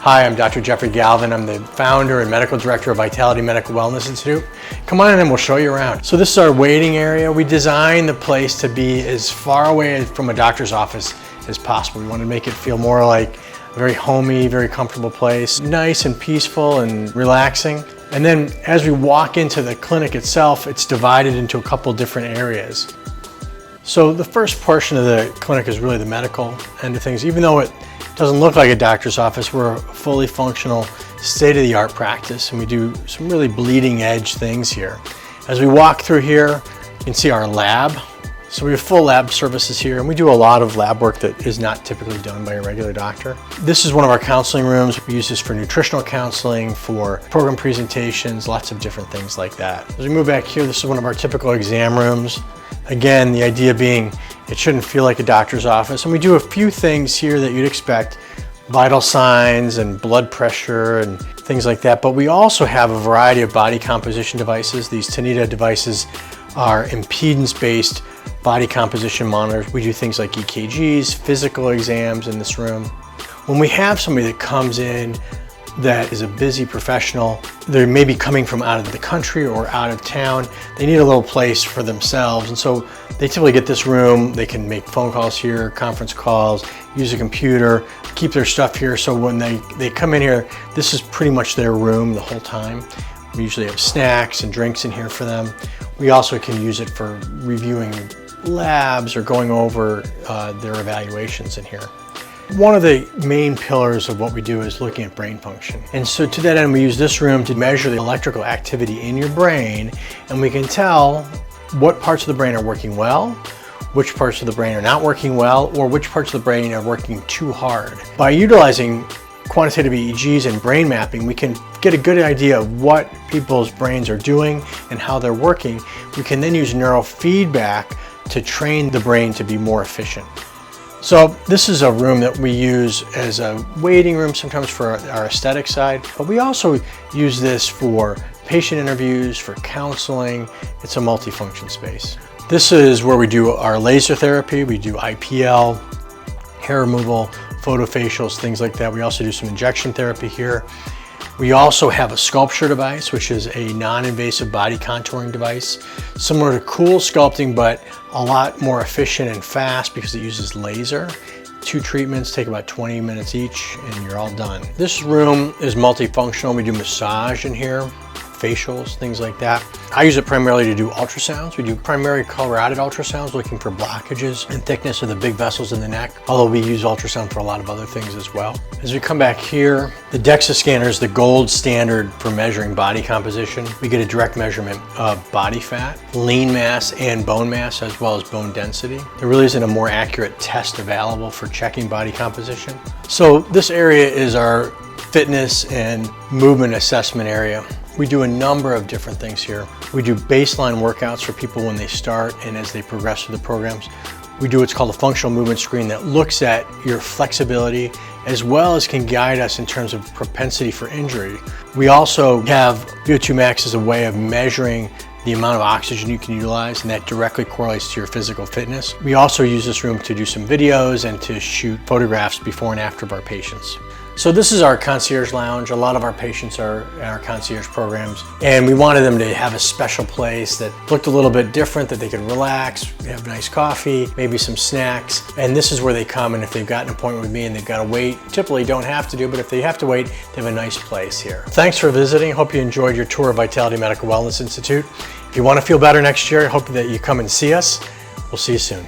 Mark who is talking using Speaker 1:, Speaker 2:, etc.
Speaker 1: Hi, I'm Dr. Jeffrey Galvin. I'm the founder and medical director of Vitality Medical Wellness Institute. Come on in and we'll show you around. So this is our waiting area. We designed the place to be as far away from a doctor's office as possible. We want to make it feel more like a very homey, very comfortable place. Nice and peaceful and relaxing. And then as we walk into the clinic itself, it's divided into a couple different areas. So the first portion of the clinic is really the medical end of things. Even though it doesn't look like a doctor's office, we're a fully functional, state-of-the-art practice, and we do some really bleeding edge things here. As we walk through here, you can see our lab. So we have full lab services here, and we do a lot of lab work that is not typically done by a regular doctor. This is one of our counseling rooms. We use this for nutritional counseling, for program presentations, lots of different things like that. As we move back here, this is one of our typical exam rooms. Again, the idea being it shouldn't feel like a doctor's office. And we do a few things here that you'd expect, vital signs and blood pressure and things like that. But we also have a variety of body composition devices. These Tanita devices are impedance-based body composition monitors. We do things like EKGs, physical exams in this room. When we have somebody that comes in that is a busy professional, they may be coming from out of the country or out of town, they need a little place for themselves, and so they typically get this room. They can make phone calls here, conference calls, use a computer, keep their stuff here, so when they come in here, this is pretty much their room the whole time. We usually have snacks and drinks in here for them. We also can use it for reviewing labs or going over their evaluations in here. One of the main pillars of what we do is looking at brain function. And so to that end, we use this room to measure the electrical activity in your brain, and we can tell what parts of the brain are working well, which parts of the brain are not working well, or which parts of the brain are working too hard. By utilizing quantitative EEGs and brain mapping, we can get a good idea of what people's brains are doing and how they're working. We can then use neurofeedback to train the brain to be more efficient. So this is a room that we use as a waiting room sometimes for our aesthetic side, but we also use this for patient interviews, for counseling. It's a multifunction space. This is where we do our laser therapy. We do IPL, hair removal, photofacials, things like that. We also do some injection therapy here. We also have a sculpture device, which is a non-invasive body contouring device, similar to cool sculpting, but a lot more efficient and fast because it uses laser. 2 treatments take about 20 minutes each, and you're all done. This room is multifunctional. We do massage in here, facials, things like that. I use it primarily to do ultrasounds. We do primary carotid ultrasounds, looking for blockages and thickness of the big vessels in the neck, although we use ultrasound for a lot of other things as well. As we come back here, the DEXA scanner is the gold standard for measuring body composition. We get a direct measurement of body fat, lean mass, and bone mass, as well as bone density. There really isn't a more accurate test available for checking body composition. So this area is our fitness and movement assessment area. We do a number of different things here. We do baseline workouts for people when they start and as they progress through the programs. We do what's called a functional movement screen that looks at your flexibility as well as can guide us in terms of propensity for injury. We also have VO2 max as a way of measuring the amount of oxygen you can utilize, and that directly correlates to your physical fitness. We also use this room to do some videos and to shoot photographs before and after of our patients. So this is our concierge lounge. A lot of our patients are in our concierge programs, and we wanted them to have a special place that looked a little bit different, that they could relax, have nice coffee, maybe some snacks. And this is where they come, and if they've got an appointment with me and they've got to wait, typically don't have to do, but if they have to wait, they have a nice place here. Thanks for visiting. Hope you enjoyed your tour of Vitality Medical Wellness Institute. If you want to feel better next year, I hope that you come and see us. We'll see you soon.